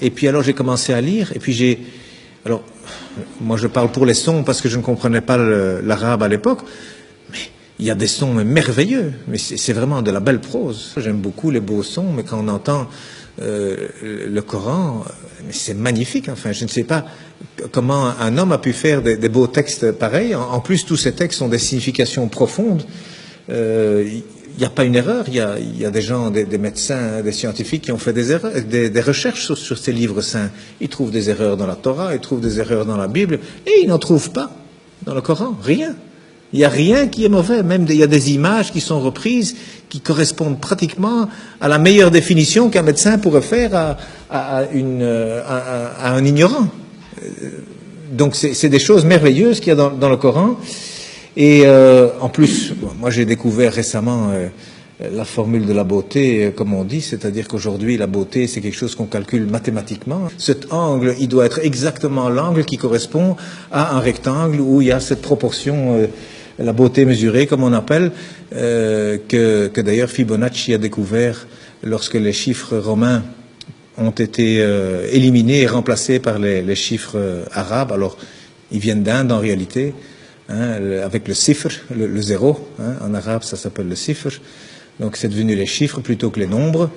Et puis alors j'ai commencé à lire, et puis alors, moi je parle pour les sons parce que je ne comprenais pas l'arabe à l'époque, mais il y a des sons merveilleux, mais c'est vraiment de la belle prose. J'aime beaucoup les beaux sons, mais quand on entend le Coran, c'est magnifique. Enfin, je ne sais pas comment un homme a pu faire des beaux textes pareils. En plus, tous ces textes ont des significations profondes. Il n'y a pas une erreur. Il y a des gens, des médecins, des scientifiques qui ont fait des erreurs, des recherches sur ces livres saints. Ils trouvent des erreurs dans la Torah, ils trouvent des erreurs dans la Bible, et ils n'en trouvent pas dans le Coran. Rien. Il n'y a rien qui est mauvais. Même il y a des images qui sont reprises qui correspondent pratiquement à la meilleure définition qu'un médecin pourrait faire à un ignorant. Donc c'est des choses merveilleuses qu'il y a dans le Coran. Et en plus, moi j'ai découvert récemment la formule de la beauté, comme on dit, c'est-à-dire qu'aujourd'hui la beauté c'est quelque chose qu'on calcule mathématiquement. Cet angle, il doit être exactement l'angle qui correspond à un rectangle où il y a cette proportion, la beauté mesurée comme on appelle, que d'ailleurs Fibonacci a découvert lorsque les chiffres romains ont été éliminés et remplacés par les chiffres arabes. Alors ils viennent d'Inde en réalité. Avec le sifr, le zéro, en arabe ça s'appelle le sifr, donc c'est devenu les chiffres plutôt que les nombres.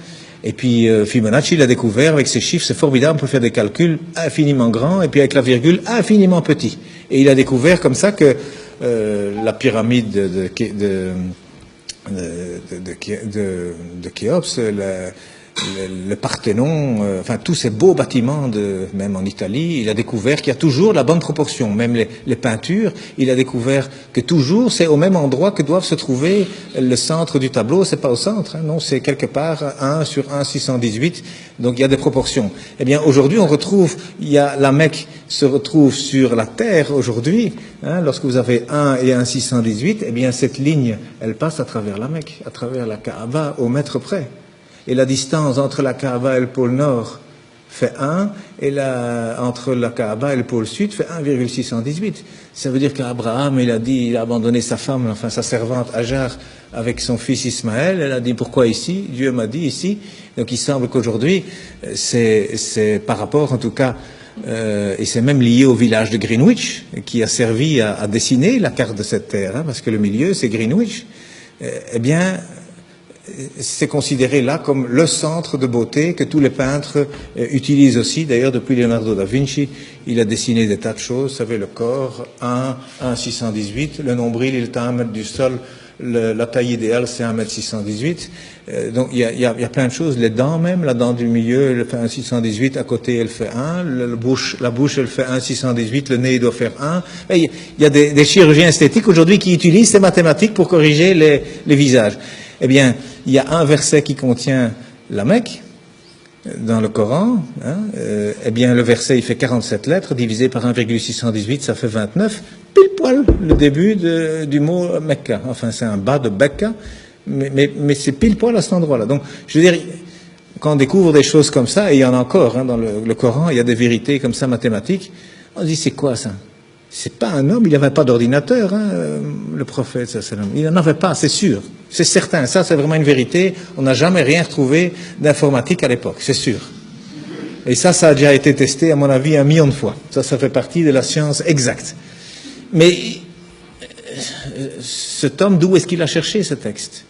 Et puis Fibonacci l'a découvert avec ces chiffres, c'est formidable, on peut faire des calculs infiniment grands et puis avec la virgule infiniment petit. Et il a découvert comme ça que la pyramide de Khéops, le Parthénon, enfin tous ces beaux bâtiments, même en Italie, il a découvert qu'il y a toujours la bonne proportion. Même les peintures, il a découvert que toujours c'est au même endroit que doivent se trouver le centre du tableau. C'est pas au centre, non, c'est quelque part 1 sur 1,618. Donc il y a des proportions. Eh bien aujourd'hui on retrouve, la Mecque se retrouve sur la terre aujourd'hui. Lorsque vous avez 1 et 1,618, eh bien cette ligne, elle passe à travers la Mecque, à travers la Kaaba au mètre près. Et la distance entre la Kaaba et le pôle Nord fait 1, et entre la Kaaba et le pôle Sud fait 1,618. Ça veut dire qu'Abraham, il a abandonné sa femme, enfin sa servante Hajar, avec son fils Ismaël. Elle a dit, pourquoi ici? Dieu m'a dit ici. Donc il semble qu'aujourd'hui, c'est par rapport en tout cas, et c'est même lié au village de Greenwich, qui a servi à dessiner la carte de cette terre, parce que le milieu c'est Greenwich. Eh bien, c'est considéré là comme le centre de beauté que tous les peintres utilisent aussi. D'ailleurs, depuis Leonardo da Vinci, il a dessiné des tas de choses. Vous savez, le corps, 1,618, le nombril, il est à 1 mètre du sol, la taille idéale, c'est 1,618 m. Donc, il y a plein de choses. Les dents même, la dent du milieu, elle fait 1,618, à côté, elle fait 1. La bouche, elle fait 1,618, le nez, il doit faire 1. Et il y a des chirurgiens esthétiques aujourd'hui qui utilisent ces mathématiques pour corriger les visages. Eh bien, il y a un verset qui contient la Mecque dans le Coran. Eh bien, le verset, il fait 47 lettres, divisé par 1,618, ça fait 29. Pile poil le début du mot Mecca. Enfin, c'est un bas de Becca, mais c'est pile poil à cet endroit-là. Donc, je veux dire, quand on découvre des choses comme ça, et il y en a encore dans le Coran, il y a des vérités comme ça mathématiques, on se dit, c'est quoi ça? C'est pas un homme, il n'avait pas d'ordinateur, le prophète, il n'en avait pas, c'est sûr, c'est certain, ça c'est vraiment une vérité, on n'a jamais rien retrouvé d'informatique à l'époque, c'est sûr. Et ça a déjà été testé, à mon avis, 1 million de fois. Ça fait partie de la science exacte. Mais cet homme, d'où est-ce qu'il a cherché ce texte?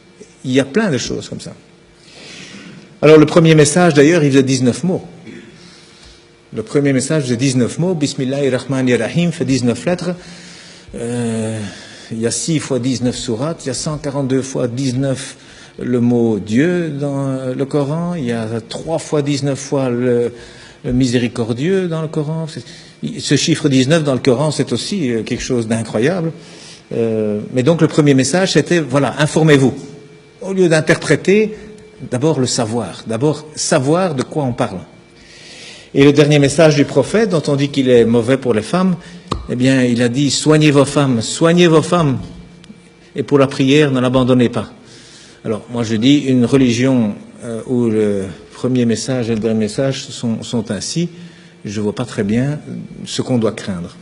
Il y a plein de choses comme ça. Alors le premier message, d'ailleurs, il faisait 19 mots. Le premier message faisait 19 mots, Bismillahirrahmanirrahim, fait 19 lettres. Il y a 6 fois 19 sourates, il y a 142 fois 19 le mot Dieu dans le Coran, il y a 3 fois 19 fois le miséricordieux dans le Coran. Ce chiffre 19 dans le Coran, c'est aussi quelque chose d'incroyable. Mais donc le premier message, c'était, voilà, informez-vous. Au lieu d'interpréter, d'abord le savoir. D'abord savoir de quoi on parle. Et le dernier message du prophète, dont on dit qu'il est mauvais pour les femmes, eh bien, il a dit, soignez vos femmes, et pour la prière, ne l'abandonnez pas. Alors, moi je dis, une religion où le premier message et le dernier message sont ainsi, je ne vois pas très bien ce qu'on doit craindre.